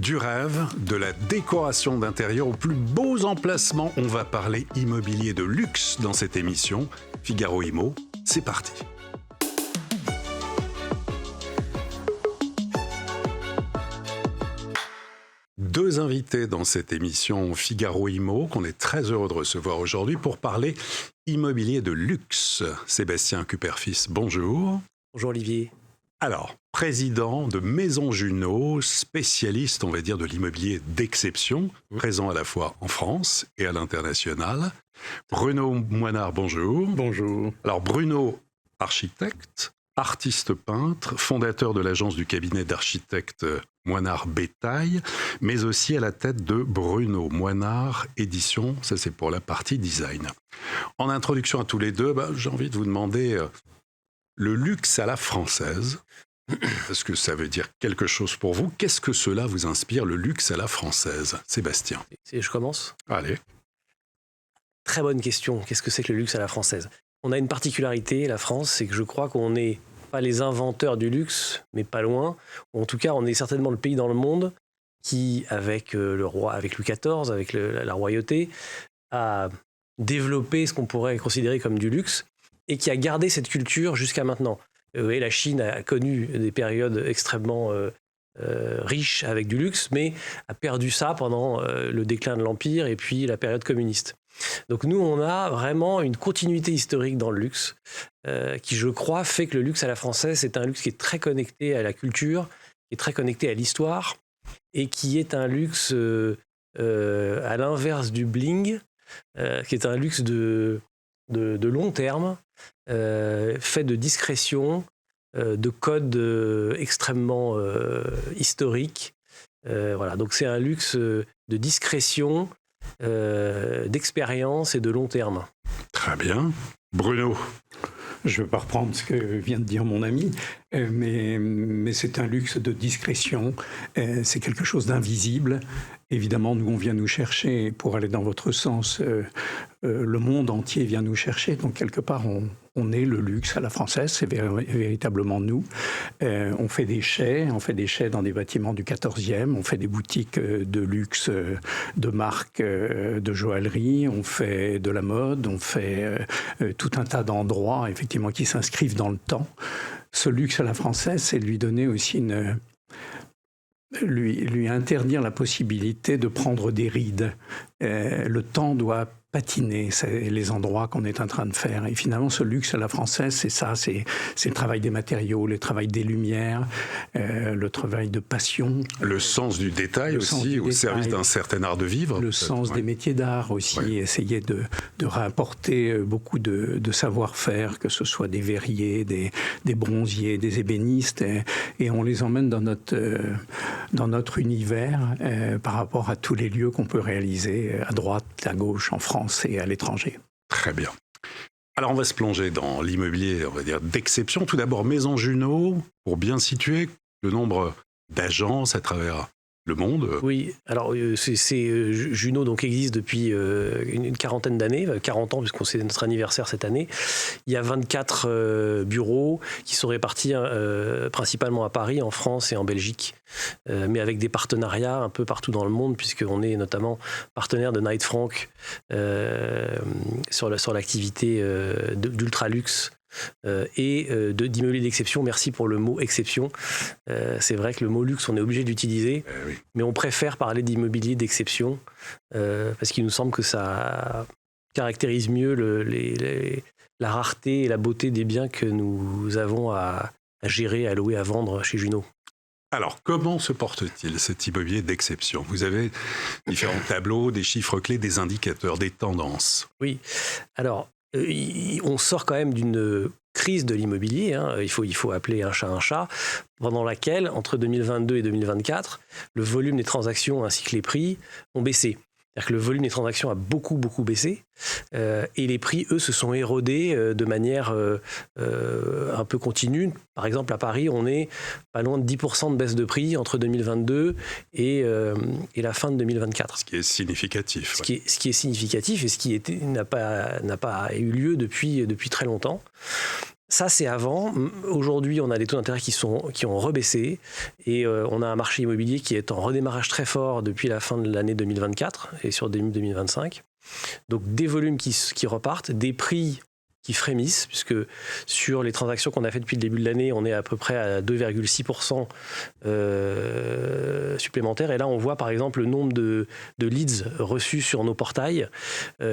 Du rêve, de la décoration d'intérieur aux plus beaux emplacements, on va parler immobilier de luxe dans cette émission. Figaro Immo, c'est parti. Deux invités dans cette émission Figaro Immo qu'on est très heureux de recevoir aujourd'hui pour parler immobilier de luxe. Sébastien Cuperfis, bonjour. Bonjour Olivier. Alors, président de Maison Junot, spécialiste, on va dire, de l'immobilier d'exception, présent à la fois en France et à l'international. Bruno Moinard, bonjour. Bonjour. Alors, Bruno, architecte, artiste peintre, fondateur de l'agence du cabinet d'architectes Moinard Bétail, mais aussi à la tête de Bruno Moinard Édition, ça c'est pour la partie design. En introduction à tous les deux, j'ai envie de vous demander le luxe à la française. Est-ce que ça veut dire quelque chose pour vous? Qu'est-ce que cela vous inspire, le luxe à la française? Sébastien. Je commence? Allez. Très bonne question. Qu'est-ce que c'est que le luxe à la française? On a une particularité, la France, c'est que je crois qu'on n'est pas les inventeurs du luxe, mais pas loin. En tout cas, on est certainement le pays dans le monde qui, avec le roi, avec Louis XIV, avec la royauté, a développé ce qu'on pourrait considérer comme du luxe et qui a gardé cette culture jusqu'à maintenant. Et la Chine a connu des périodes extrêmement riches avec du luxe, mais a perdu ça pendant le déclin de l'Empire et puis la période communiste. Donc nous, on a vraiment une continuité historique dans le luxe qui, je crois, fait que le luxe à la française, c'est un luxe qui est très connecté à la culture, qui est très connecté à l'histoire et qui est un luxe à l'inverse du bling, qui est un luxe de long terme, fait de discrétion, de codes extrêmement historiques. Voilà. Donc c'est un luxe de discrétion, d'expérience et de long terme. Très bien. Bruno. Je ne vais pas reprendre ce que vient de dire mon ami, mais c'est un luxe de discrétion, c'est quelque chose d'invisible. Évidemment, nous, on vient nous chercher, pour aller dans votre sens, le monde entier vient nous chercher, donc quelque part, on est le luxe à la française, c'est véritablement nous. On fait des chais dans des bâtiments du 14e, on fait des boutiques de luxe, de marques de joaillerie, on fait de la mode, on fait tout un tas d'endroits, effectivement, qui s'inscrivent dans le temps. Ce luxe à la française, c'est lui donner aussi lui interdire la possibilité de prendre des rides. Le temps doit patiner, c'est les endroits qu'on est en train de faire. Et finalement, ce luxe à la française, c'est ça, c'est le travail des matériaux, le travail des lumières, le travail de passion. Le sens du détail aussi, au service d'un certain art de vivre. Le sens des métiers d'art aussi, essayer de réapporter beaucoup de savoir-faire, que ce soit des verriers, des bronziers, des ébénistes, et on les emmène dans notre univers par rapport à tous les lieux qu'on peut réaliser à droite, à gauche, en France et à l'étranger. Très bien. Alors on va se plonger dans l'immobilier, on va dire, d'exception. Tout d'abord, Maison Junot, pour bien situer le nombre d'agences à travers le monde. Oui, alors Junot donc existe depuis une quarantaine d'années, 40 ans puisqu'on c'est notre anniversaire cette année. Il y a 24 bureaux qui sont répartis principalement à Paris, en France et en Belgique, mais avec des partenariats un peu partout dans le monde puisqu'on est notamment partenaire de Knight Frank sur l'activité d'ultra-luxe. Et d'immobilier d'exception. Merci pour le mot exception. C'est vrai que le mot luxe, on est obligé d'utiliser, mais on préfère parler d'immobilier d'exception parce qu'il nous semble que ça caractérise mieux la rareté et la beauté des biens que nous avons à gérer, à louer, à vendre chez Junot. Alors, comment se porte-t-il cet immobilier d'exception? Vous avez différents tableaux, des chiffres clés, des indicateurs, des tendances. Oui, alors on sort quand même d'une crise de l'immobilier, il faut appeler un chat, pendant laquelle, entre 2022 et 2024, le volume des transactions ainsi que les prix ont baissé. C'est-à-dire que le volume des transactions a beaucoup baissé et les prix, eux, se sont érodés de manière un peu continue. Par exemple, à Paris, on est pas loin de 10% de baisse de prix entre 2022 et la fin de 2024. Ce qui est significatif. Ce qui est significatif et ce qui n'a pas eu lieu depuis très longtemps. Ça, c'est avant. Aujourd'hui, on a des taux d'intérêt qui ont rebaissé et on a un marché immobilier qui est en redémarrage très fort depuis la fin de l'année 2024 et sur début 2025. Donc, des volumes qui repartent, des prix qui frémissent, puisque sur les transactions qu'on a faites depuis le début de l'année, on est à peu près à 2,6% supplémentaires. Et là, on voit par exemple le nombre de leads reçus sur nos portails,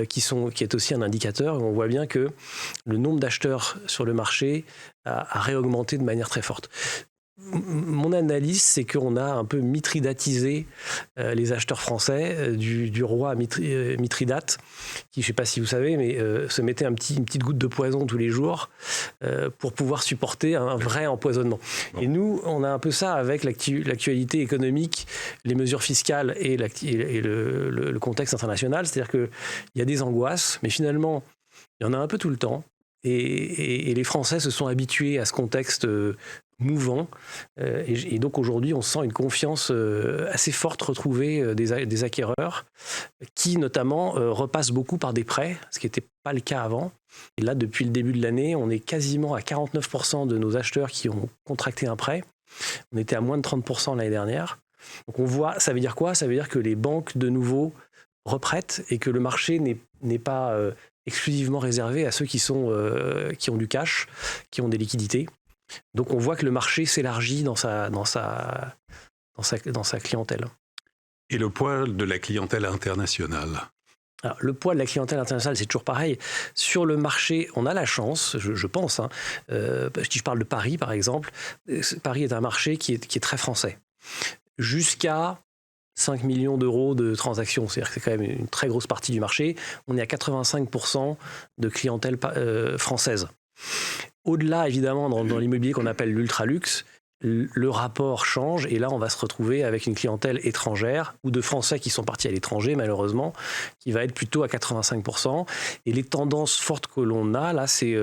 qui est aussi un indicateur. Et on voit bien que le nombre d'acheteurs sur le marché a réaugmenté de manière très forte. Mon analyse, c'est qu'on a un peu mithridatisé les acheteurs français du roi Mithridate, qui, je ne sais pas si vous savez, mais se mettait une petite goutte de poison tous les jours pour pouvoir supporter un vrai empoisonnement. Bon. Et nous, on a un peu ça avec l'actualité économique, les mesures fiscales et le contexte international. C'est-à-dire qu'il y a des angoisses, mais finalement, il y en a un peu tout le temps. Et les Français se sont habitués à ce contexte mouvant. Et donc aujourd'hui, on sent une confiance assez forte retrouvée des acquéreurs qui notamment repassent beaucoup par des prêts, ce qui n'était pas le cas avant. Et là, depuis le début de l'année, on est quasiment à 49% de nos acheteurs qui ont contracté un prêt. On était à moins de 30% l'année dernière. Donc on voit, ça veut dire quoi ? Ça veut dire que les banques, de nouveau, reprêtent et que le marché n'est pas exclusivement réservé à ceux qui ont du cash, qui ont des liquidités. Donc on voit que le marché s'élargit dans sa clientèle. Et le poids de la clientèle internationale ? Alors, le poids de la clientèle internationale, c'est toujours pareil. Sur le marché, on a la chance, je pense, si je parle de Paris par exemple, Paris est un marché qui est très français. Jusqu'à 5 millions d'euros de transactions, c'est-à-dire que c'est quand même une très grosse partie du marché. On est à 85% de clientèle française. Au-delà, évidemment, dans l'immobilier qu'on appelle l'ultra-luxe, le rapport change et là, on va se retrouver avec une clientèle étrangère ou de Français qui sont partis à l'étranger, malheureusement, qui va être plutôt à 85%. Et les tendances fortes que l'on a, là, c'est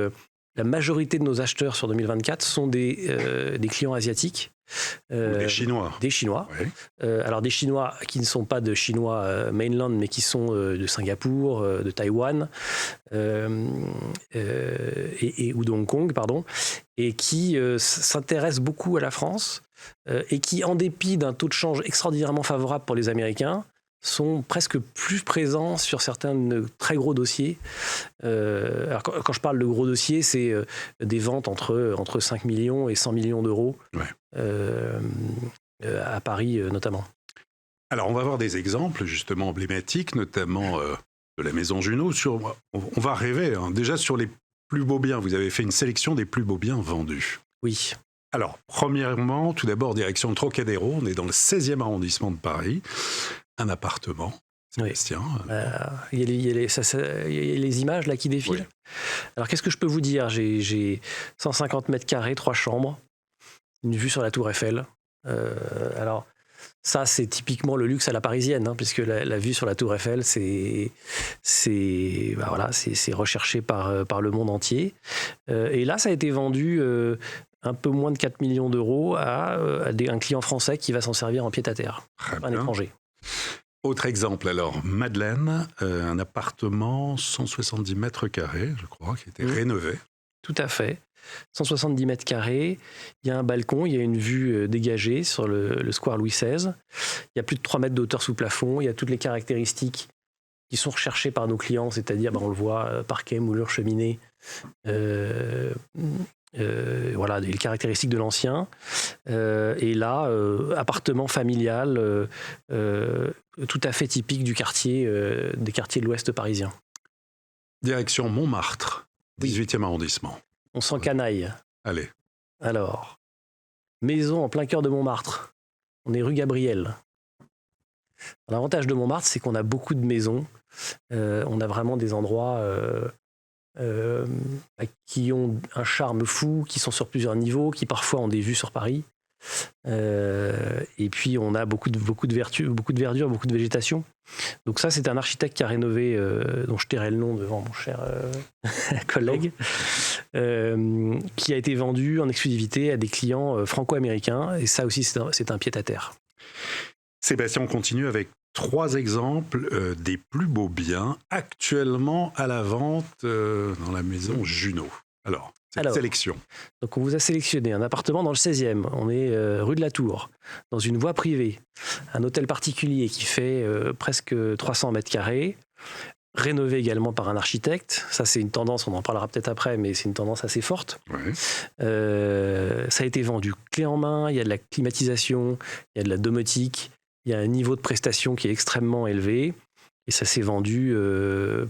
la majorité de nos acheteurs sur 2024 sont des clients asiatiques. Des Chinois. Des Chinois. Oui. Alors des Chinois qui ne sont pas de Chinois mainland, mais qui sont de Singapour, de Taïwan ou de Hong Kong, pardon, et qui s'intéressent beaucoup à la France et qui, en dépit d'un taux de change extraordinairement favorable pour les Américains, sont presque plus présents sur certains très gros dossiers. Alors quand je parle de gros dossiers, c'est des ventes entre 5 millions et 100 millions d'euros, ouais. À Paris notamment. Alors on va voir des exemples justement emblématiques, notamment de la Maison Junot. On va rêver, hein. Déjà sur les plus beaux biens, vous avez fait une sélection des plus beaux biens vendus. Oui. Alors premièrement, tout d'abord direction le Trocadéro, on est dans le 16e arrondissement de Paris. Un appartement, Sébastien. Il y a les images là qui défilent. Oui. Alors qu'est-ce que je peux vous dire ? J'ai 150 mètres carrés, 3 chambres, une vue sur la Tour Eiffel. Alors ça, c'est typiquement le luxe à la parisienne, hein, puisque la vue sur la Tour Eiffel, c'est recherché par le monde entier. Et là, ça a été vendu un peu moins de 4 millions d'euros à un client français qui va s'en servir en pied-à-terre, un étranger. Autre exemple, alors, Madeleine, un appartement 170 mètres carrés, je crois, qui était rénové. Tout à fait. 170 mètres carrés, il y a un balcon, il y a une vue dégagée sur le square Louis XVI. Il y a plus de 3 mètres de hauteur sous plafond, il y a toutes les caractéristiques qui sont recherchées par nos clients, c'est-à-dire, on le voit, parquet, moulure, cheminée, voilà, les caractéristiques de l'ancien. Et là, appartement familial tout à fait typique des quartiers de l'Ouest parisien. Direction Montmartre, 18e arrondissement. On s'en canaille. Allez. Alors, maison en plein cœur de Montmartre. On est rue Gabriel. L'avantage de Montmartre, c'est qu'on a beaucoup de maisons. On a vraiment des endroits qui ont un charme fou, qui sont sur plusieurs niveaux, qui parfois ont des vues sur Paris. Et puis on a beaucoup de verdure, beaucoup de végétation. Donc ça, c'est un architecte qui a rénové, dont je tairai le nom devant mon cher collègue, qui a été vendu en exclusivité à des clients franco-américains. Et ça aussi, c'est un pied-à-terre. Sébastien, on continue avec 3 exemples des plus beaux biens actuellement à la vente dans la Maison Junot. Alors, cette Alors, sélection. Donc on vous a sélectionné un appartement dans le 16e, on est rue de la Tour, dans une voie privée, un hôtel particulier qui fait presque 300 mètres carrés, rénové également par un architecte. Ça c'est une tendance, on en parlera peut-être après, mais c'est une tendance assez forte. Ouais. Ça a été vendu clé en main, il y a de la climatisation, il y a de la domotique, il y a un niveau de prestation qui est extrêmement élevé, et ça s'est vendu un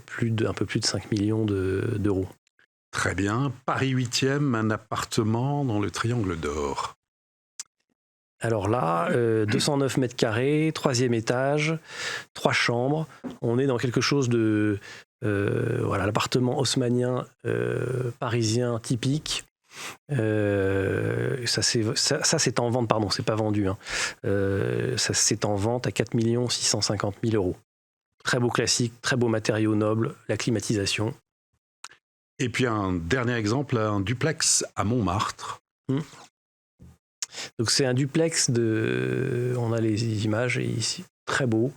peu plus de 5 millions d'euros. Très bien. Paris 8e, un appartement dans le Triangle d'Or. Alors là, 209 mètres carrés, 3e étage, 3 chambres. On est dans quelque chose de... l'appartement haussmannien parisien typique. Ça c'est en vente, pardon, c'est pas vendu. Hein. Ça c'est en vente à 4 650 000 euros. Très beau classique, très beau matériau noble, la climatisation. Et puis un dernier exemple, un duplex à Montmartre. Donc c'est un duplex on a les images ici, très beau,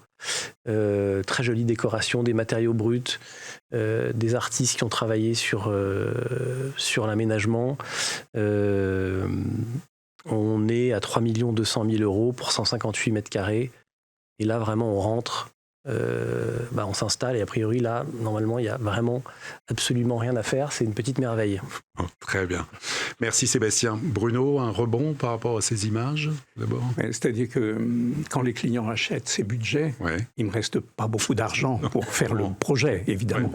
très jolie décoration, des matériaux bruts, des artistes qui ont travaillé sur l'aménagement. On est à 3 200 000 euros pour 158 mètres carrés. Et là vraiment on rentre. On s'installe et a priori là normalement il n'y a vraiment absolument rien à faire, c'est une petite merveille. Oh, très bien, merci Sébastien. Bruno, un rebond par rapport à ces images d'abord? C'est-à-dire que quand les clients achètent ces budgets, il ne me reste pas beaucoup d'argent pour faire le projet évidemment.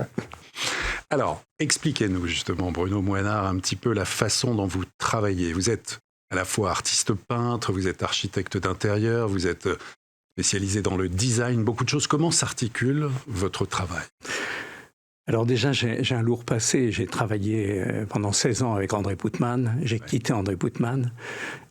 Alors expliquez-nous justement Bruno Moinard un petit peu la façon dont vous travaillez. Vous êtes à la fois artiste peintre, vous êtes architecte d'intérieur, vous êtes spécialisé dans le design, beaucoup de choses. Comment s'articule votre travail? Alors déjà, j'ai un lourd passé. J'ai travaillé pendant 16 ans avec André Poutman. J'ai quitté André Poutman.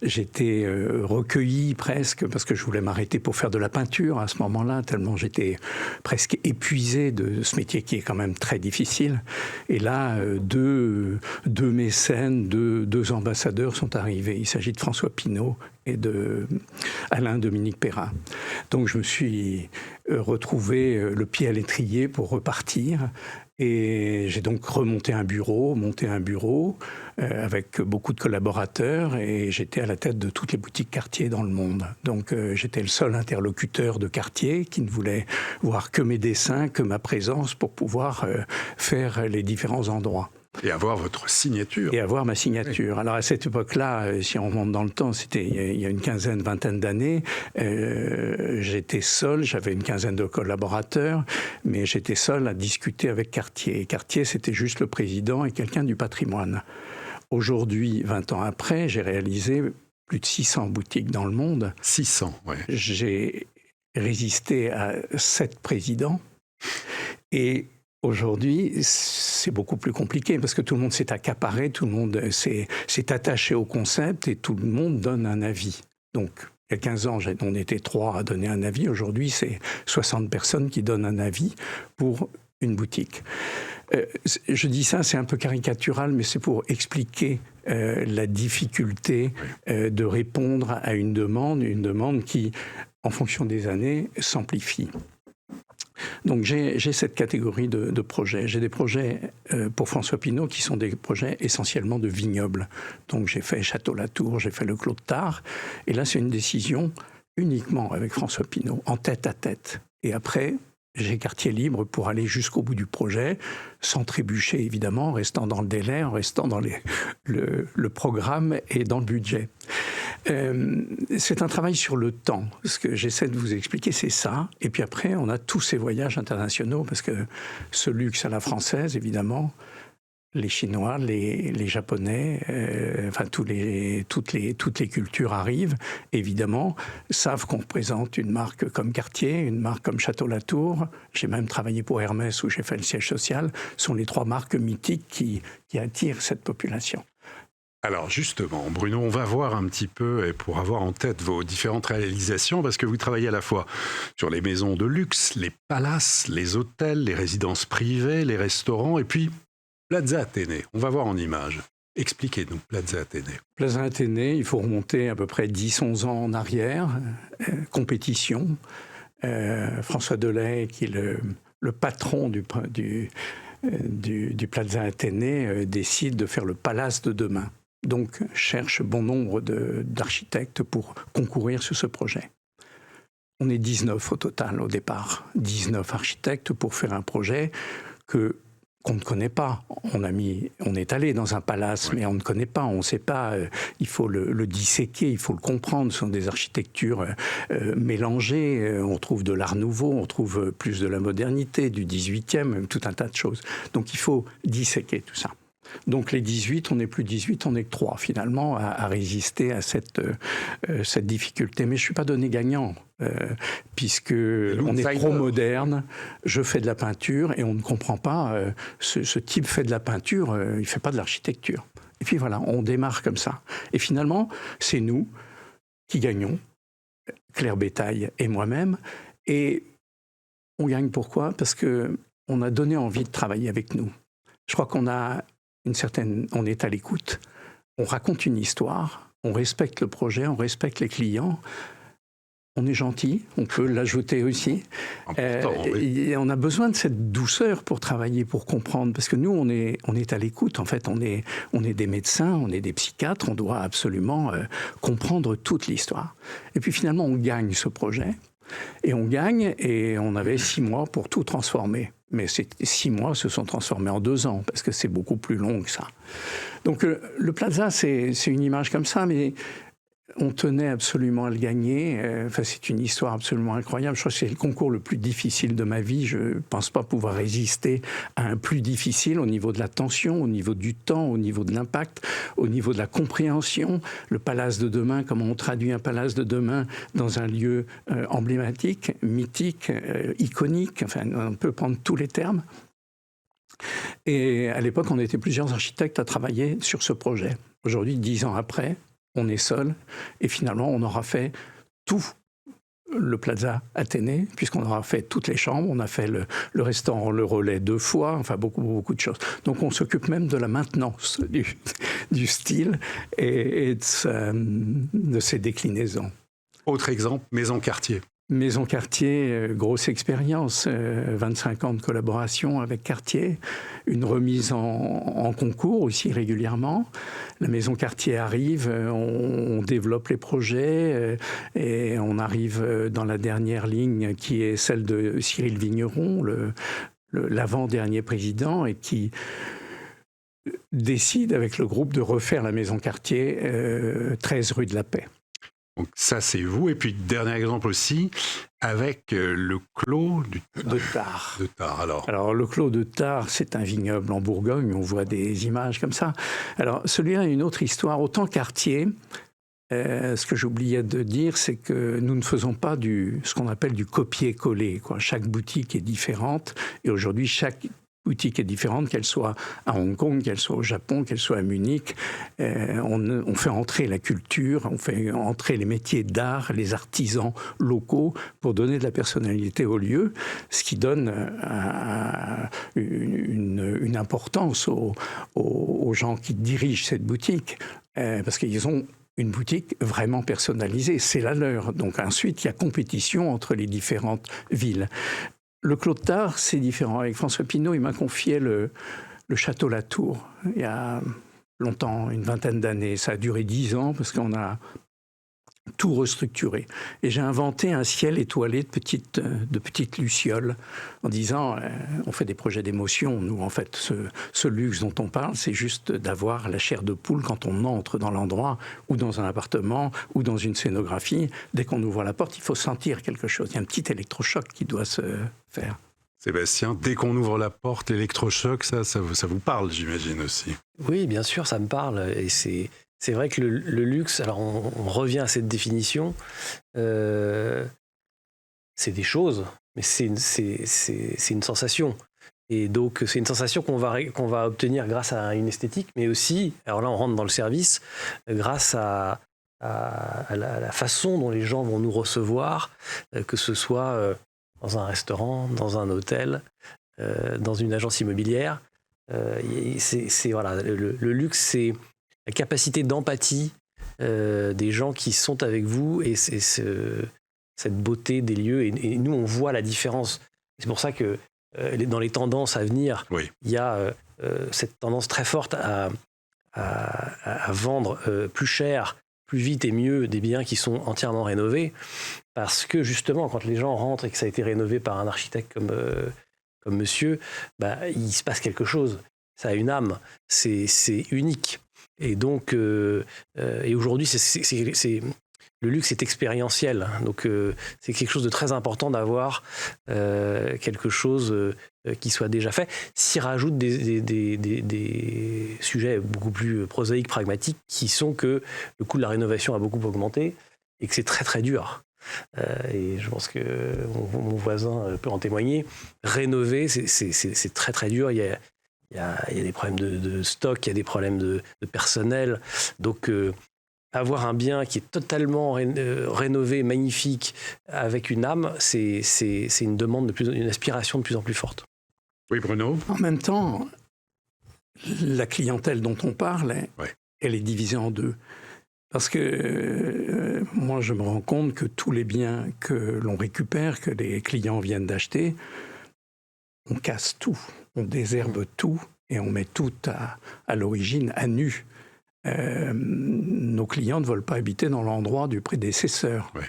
J'étais recueilli presque parce que je voulais m'arrêter pour faire de la peinture à ce moment-là, tellement j'étais presque épuisé de ce métier qui est quand même très difficile. Et là, deux mécènes, deux ambassadeurs sont arrivés. Il s'agit de François Pinault et de Alain-Dominique Perrin. Donc je me suis retrouvé le pied à l'étrier pour repartir. Et j'ai donc monté un bureau avec beaucoup de collaborateurs et j'étais à la tête de toutes les boutiques Cartier dans le monde. Donc j'étais le seul interlocuteur de Cartier qui ne voulait voir que mes dessins, que ma présence pour pouvoir faire les différents endroits. Et avoir votre signature. Et avoir ma signature. Oui. Alors à cette époque-là, si on remonte dans le temps, c'était il y a une vingtaine d'années, j'étais seul, j'avais une quinzaine de collaborateurs, mais j'étais seul à discuter avec Cartier. Et Cartier, c'était juste le président et quelqu'un du patrimoine. Aujourd'hui, 20 ans après, j'ai réalisé plus de 600 boutiques dans le monde. 600, oui. J'ai résisté à 7 présidents et aujourd'hui, c'est beaucoup plus compliqué parce que tout le monde s'est accaparé, tout le monde s'est attaché au concept et tout le monde donne un avis. Donc, il y a 15 ans, on était 3 à donner un avis. Aujourd'hui, c'est 60 personnes qui donnent un avis pour une boutique. Je dis ça, c'est un peu caricatural, mais c'est pour expliquer la difficulté de répondre à une demande qui, en fonction des années, s'amplifie. Donc j'ai cette catégorie de projets. J'ai des projets pour François Pinault qui sont des projets essentiellement de vignobles. Donc j'ai fait Château-Latour, j'ai fait le Clos de Tarbes. Et là, c'est une décision uniquement avec François Pinault, en tête à tête. Et après, j'ai quartier libre pour aller jusqu'au bout du projet, sans trébucher évidemment, en restant dans le délai, en restant dans le programme et dans le budget. C'est un travail sur le temps. Ce que j'essaie de vous expliquer, c'est ça. Et puis après, on a tous ces voyages internationaux, parce que ce luxe à la française, évidemment, les Chinois, les Japonais, toutes les cultures arrivent, évidemment, savent qu'on représente une marque comme Cartier, une marque comme Château-Latour. J'ai même travaillé pour Hermès, où j'ai fait le siège social. Ce sont les 3 marques mythiques qui attirent cette population. Alors justement, Bruno, on va voir un petit peu, et pour avoir en tête vos différentes réalisations, parce que vous travaillez à la fois sur les maisons de luxe, les palaces, les hôtels, les résidences privées, les restaurants, et puis Plaza Athénée. On va voir en images. Expliquez-nous, Plaza Athénée. Plaza Athénée, il faut remonter à peu près 10-11 ans en arrière. Compétition. François Delay, qui est le patron du Plaza Athénée décide de faire le palace de demain. Donc, cherche bon nombre d'architectes pour concourir sur ce projet. On est 19 au total au départ. 19 architectes pour faire un projet qu'on ne connaît pas. On est allé dans un palace, mais on ne connaît pas, on ne sait pas. Il faut le disséquer, il faut le comprendre. Ce sont des architectures mélangées. On trouve de l'art nouveau, on trouve plus de la modernité, du 18e, tout un tas de choses. Donc il faut disséquer tout ça. Donc les 18, on n'est plus 18, on n'est que 3 finalement à résister à cette difficulté. Mais je ne suis pas donné gagnant, puisque on est trop moderne, je fais de la peinture et on ne comprend pas, ce type fait de la peinture, il ne fait pas de l'architecture. Et puis voilà, on démarre comme ça. Et finalement, c'est nous qui gagnons, Claire Bétaille et moi-même. Et on gagne pourquoi ? Parce qu'on a donné envie de travailler avec nous. Je crois qu'on a on est à l'écoute, on raconte une histoire, on respecte le projet, on respecte les clients, on est gentil, on peut l'ajouter aussi. Oui. Et on a besoin de cette douceur pour travailler, pour comprendre, parce que nous, on est à l'écoute. En fait, on est des médecins, on est des psychiatres, on doit absolument comprendre toute l'histoire. Et puis finalement, on gagne ce projet. Et on gagne, et on avait 6 mois pour tout transformer. Mais ces 6 mois se sont transformés en 2 ans, parce que c'est beaucoup plus long que ça. Donc le Plaza, c'est une image comme ça, mais on tenait absolument à le gagner. Enfin, c'est une histoire absolument incroyable. Je crois que c'est le concours le plus difficile de ma vie. Je ne pense pas pouvoir résister à un plus difficile au niveau de la tension, au niveau du temps, au niveau de l'impact, au niveau de la compréhension. Le palace de demain, comment on traduit un palace de demain dans un lieu emblématique, mythique, iconique. Enfin, on peut prendre tous les termes. Et à l'époque, on était plusieurs architectes à travailler sur ce projet. Aujourd'hui, 10 ans après, on est seul, et finalement, on aura fait tout le Plaza Athénée, puisqu'on aura fait toutes les chambres, on a fait le restaurant Le Relais 2 fois, enfin beaucoup de choses. Donc on s'occupe même de la maintenance du style et de ses déclinaisons. Autre exemple, Maison Cartier. Maison Cartier, grosse expérience, 25 ans de collaboration avec Cartier, une remise en concours aussi régulièrement. La Maison Cartier arrive, on développe les projets et on arrive dans la dernière ligne qui est celle de Cyril Vigneron, l'avant-dernier président, et qui décide avec le groupe de refaire la Maison Cartier 13 rue de la Paix. Donc ça, c'est vous. Et puis, dernier exemple aussi, avec le Clos de Tarbes. De Tarbes, alors, le Clos de Tarbes, c'est un vignoble en Bourgogne. On voit des images comme ça. Alors, celui-là a une autre histoire. Autant Cartier, ce que j'oubliais de dire, c'est que nous ne faisons pas ce qu'on appelle du copier-coller, quoi. Chaque boutique est différente. Et aujourd'hui, chaque boutique est différente, qu'elle soit à Hong Kong, qu'elle soit au Japon, qu'elle soit à Munich. On fait entrer la culture, on fait entrer les métiers d'art, les artisans locaux pour donner de la personnalité au lieu, ce qui donne une importance aux gens qui dirigent cette boutique, parce qu'ils ont une boutique vraiment personnalisée, c'est la leur. Donc ensuite, il y a compétition entre les différentes villes. Le Clos de Tarbes, c'est différent. Avec François Pinault, il m'a confié le château Latour, il y a longtemps, une vingtaine d'années. Ça a duré 10 ans parce qu'on a tout restructuré. Et j'ai inventé un ciel étoilé de petites lucioles en disant on fait des projets d'émotion. Nous, en fait, ce luxe dont on parle, c'est juste d'avoir la chair de poule quand on entre dans l'endroit ou dans un appartement ou dans une scénographie. Dès qu'on ouvre la porte, il faut sentir quelque chose. Il y a un petit électrochoc qui doit se faire. Sébastien, dès qu'on ouvre la porte, l'électrochoc, ça vous parle, j'imagine aussi. Oui, bien sûr, ça me parle. Et c'est vrai que le luxe, alors on revient à cette définition, c'est des choses, mais c'est une sensation. Et donc c'est une sensation qu'on va obtenir grâce à une esthétique, mais aussi, alors là on rentre dans le service, grâce à la façon dont les gens vont nous recevoir, que ce soit dans un restaurant, dans un hôtel, dans une agence immobilière. Voilà, le luxe, c'est la capacité d'empathie des gens qui sont avec vous et cette beauté des lieux. Et nous, on voit la différence. C'est pour ça que dans les tendances à venir, Oui. il y a cette tendance très forte à vendre plus cher, plus vite et mieux des biens qui sont entièrement rénovés, parce que justement, quand les gens rentrent et que ça a été rénové par un architecte comme monsieur, il se passe quelque chose. Ça a une âme, c'est unique. Et donc, et aujourd'hui, le luxe est expérientiel. Donc, c'est quelque chose de très important d'avoir quelque chose qui soit déjà fait. S'y rajoutent des sujets beaucoup plus prosaïques, pragmatiques, qui sont que le coût de la rénovation a beaucoup augmenté et que c'est très, très dur. Et je pense que mon voisin peut en témoigner. Rénover, c'est très, très dur. Il y a des problèmes de stock, il y a des problèmes de personnel. Donc, avoir un bien qui est totalement rénové, magnifique, avec une âme, c'est une demande, une aspiration de plus en plus forte. Oui, Bruno. En même temps, la clientèle dont on parle, elle est divisée en deux. Parce que moi, je me rends compte que tous les biens que l'on récupère, que les clients viennent d'acheter, on casse tout, on désherbe tout et on met tout à l'origine, à nu. Nos clients ne veulent pas habiter dans l'endroit du prédécesseur. Ouais.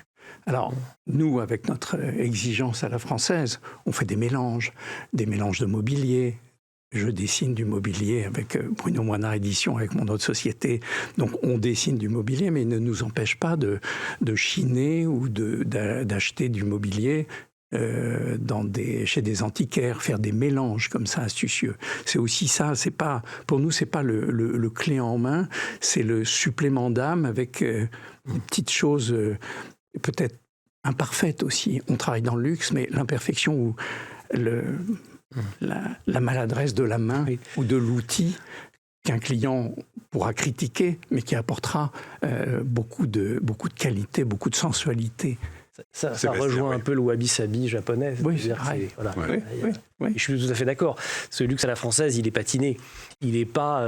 Alors, nous, avec notre exigence à la française, on fait des mélanges de mobilier. Je dessine du mobilier avec Bruno Moinard Édition, avec mon autre société. Donc, on dessine du mobilier, mais il ne nous empêche pas de chiner ou d'acheter du mobilier chez des antiquaires, faire des mélanges comme ça astucieux. C'est aussi ça, pour nous, c'est pas le clé en main, c'est le supplément d'âme avec des petites choses peut-être imparfaites aussi. On travaille dans le luxe, mais l'imperfection ou la maladresse de la main ou de l'outil qu'un client pourra critiquer, mais qui apportera beaucoup de qualité, beaucoup de sensualité. Ça rejoint un peu le wabi-sabi japonais. Oui, Je suis tout à fait d'accord. Ce luxe à la française, il est patiné. Il est pas,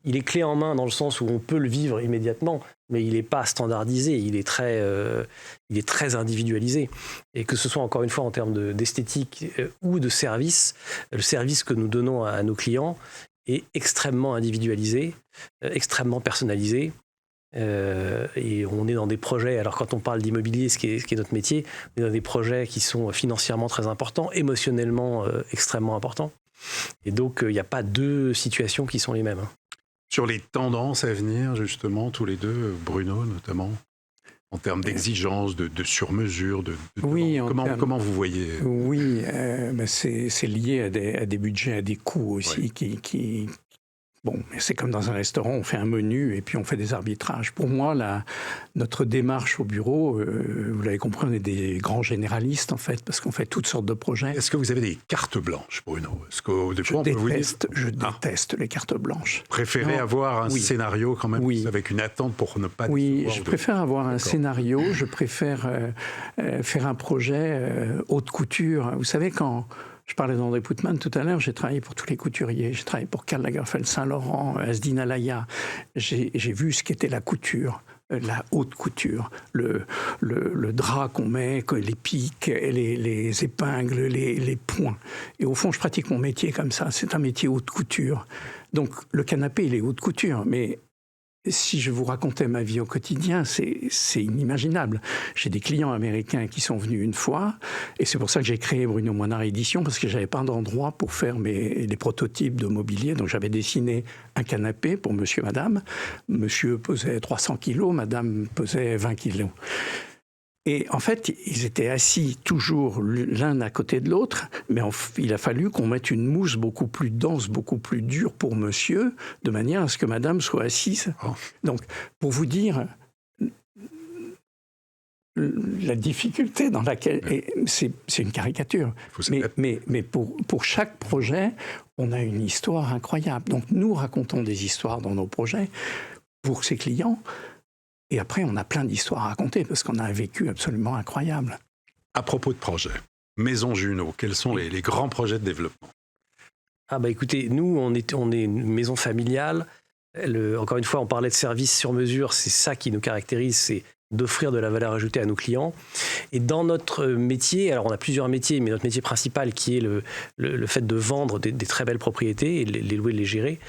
il est clé en main dans le sens où on peut le vivre immédiatement, mais il n'est pas standardisé. Il est très individualisé. Et que ce soit encore une fois en termes d'esthétique ou de service, le service que nous donnons à nos clients est extrêmement individualisé, extrêmement personnalisé. Et on est dans des projets, alors quand on parle d'immobilier, ce qui est notre métier, on est dans des projets qui sont financièrement très importants, émotionnellement extrêmement importants. Et donc, il n'y a pas deux situations qui sont les mêmes. Sur les tendances à venir, justement, tous les deux, Bruno notamment, en termes d'exigence, de sur-mesure, comment vous voyez Oui, c'est lié à des budgets, à des coûts aussi qui Bon, c'est comme dans un restaurant, on fait un menu et puis on fait des arbitrages. Pour moi, notre démarche au bureau, vous l'avez compris, on est des grands généralistes en fait, parce qu'on fait toutes sortes de projets. Est-ce que vous avez des cartes blanches, Bruno? Je déteste les cartes blanches. Préférez avoir un scénario quand même avec une attente pour ne pas... Oui, je préfère avoir un scénario, je préfère faire un projet haute couture. Vous savez, quand... Je parlais d'André Poutman tout à l'heure, j'ai travaillé pour tous les couturiers, j'ai travaillé pour Karl Lagerfeld, Saint-Laurent, Asdin Alaya. J'ai vu ce qu'était la couture, la haute couture, le drap qu'on met, les pics, les épingles, les points. Et au fond, je pratique mon métier comme ça, c'est un métier haute couture. Donc le canapé, il est haute couture, mais... Si je vous racontais ma vie au quotidien, c'est inimaginable. J'ai des clients américains qui sont venus une fois, et c'est pour ça que j'ai créé Bruno Moinard Édition, parce que j'avais pas d'endroit pour faire les prototypes de mobilier. Donc j'avais dessiné un canapé pour monsieur, madame. Monsieur pesait 300 kilos, madame pesait 20 kilos. Et en fait, ils étaient assis toujours l'un à côté de l'autre, mais il a fallu qu'on mette une mousse beaucoup plus dense, beaucoup plus dure pour monsieur, de manière à ce que madame soit assise. Oh. Donc, pour vous dire la difficulté dans laquelle... C'est une caricature. Mais pour chaque projet, on a une histoire incroyable. Donc, nous racontons des histoires dans nos projets pour ses clients. Et après, on a plein d'histoires à raconter parce qu'on a un vécu absolument incroyable. À propos de projets, Maison Junot, quels sont les grands projets de développement? Écoutez, nous, on est une maison familiale. Encore une fois, on parlait de service sur mesure. C'est ça qui nous caractérise. C'est d'offrir de la valeur ajoutée à nos clients. Et dans notre métier, alors on a plusieurs métiers, mais notre métier principal qui est le fait de vendre des très belles propriétés et les louer, les gérer,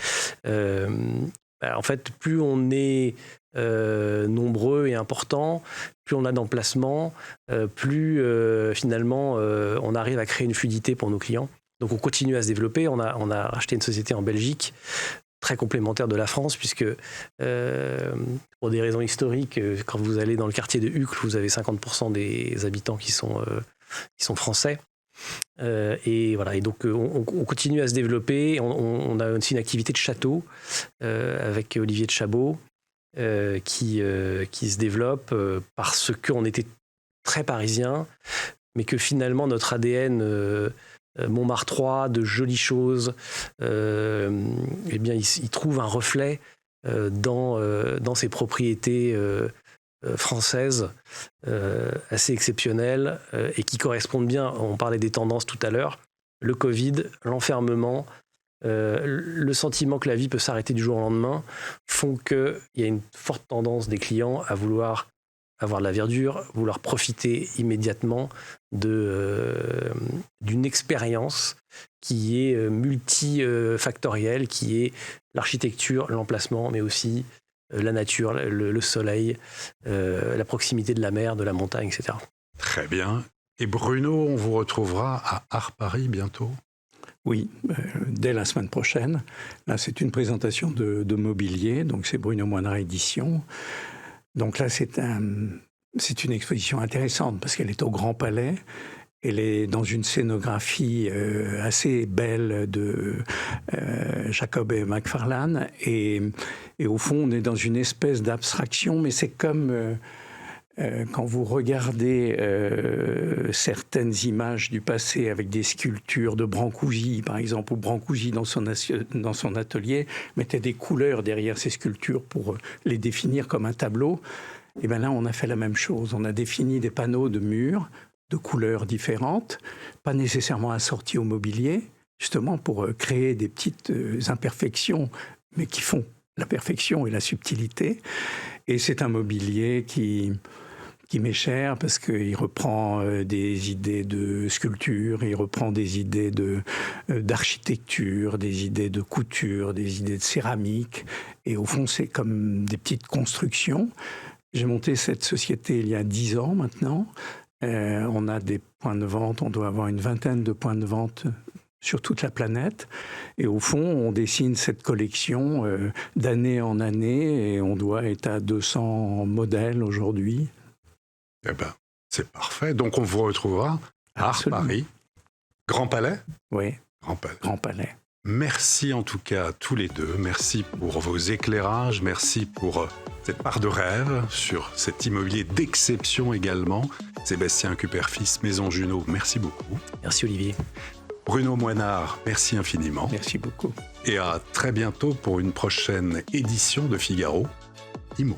en fait, plus on est nombreux et importants, plus on a d'emplacements, plus finalement on arrive à créer une fluidité pour nos clients. Donc on continue à se développer. On a racheté une société en Belgique, très complémentaire de la France, puisque pour des raisons historiques, quand vous allez dans le quartier de Uccle, vous avez 50% des habitants qui sont français. Et voilà. Et donc on continue à se développer. On a aussi une activité de château avec Olivier de Chabot qui se développe parce qu'on était très parisien, mais que finalement notre ADN Montmartrois, de jolies choses, eh bien, il trouve un reflet dans ces propriétés françaises assez exceptionnelles et qui correspondent bien, on parlait des tendances tout à l'heure, le Covid, l'enfermement, le sentiment que la vie peut s'arrêter du jour au lendemain font qu'il y a une forte tendance des clients à vouloir avoir de la verdure, vouloir profiter immédiatement d'une expérience qui est multifactorielle, qui est l'architecture, l'emplacement, mais aussi la nature, le soleil, la proximité de la mer, de la montagne, etc. Très bien. Et Bruno, on vous retrouvera à Art Paris bientôt ? Oui, dès la semaine prochaine. Là, c'est une présentation de mobilier, donc c'est Bruno Moinard Éditions. Donc là, c'est une exposition intéressante parce qu'elle est au Grand Palais. Elle est dans une scénographie assez belle de Jacob et McFarlane. Et au fond, on est dans une espèce d'abstraction, mais c'est comme quand vous regardez certaines images du passé avec des sculptures de Brancusi, par exemple, où Brancusi, dans son atelier, mettait des couleurs derrière ces sculptures pour les définir comme un tableau. Et bien là, on a fait la même chose. On a défini des panneaux de murs de couleurs différentes, pas nécessairement assortis au mobilier, justement pour créer des petites imperfections, mais qui font la perfection et la subtilité. Et c'est un mobilier qui m'est cher parce qu'il reprend des idées de sculpture, il reprend des idées d'architecture, des idées de couture, des idées de céramique. Et au fond, c'est comme des petites constructions. J'ai monté cette société il y a 10 ans maintenant. On a des points de vente, on doit avoir une 20aine de points de vente sur toute la planète. Et au fond, on dessine cette collection d'année en année et on doit être à 200 modèles aujourd'hui. Eh ben, c'est parfait. Donc on vous retrouvera à Art Paris. Grand Palais ? Oui, Grand Palais. Grand Palais. Merci en tout cas à tous les deux. Merci pour vos éclairages. Merci pour cette part de rêve sur cet immobilier d'exception également. Sébastien Cuper-Fils, Maison Junot, merci beaucoup. Merci Olivier. Bruno Moinard, merci infiniment. Merci beaucoup. Et à très bientôt pour une prochaine édition de Figaro Immo.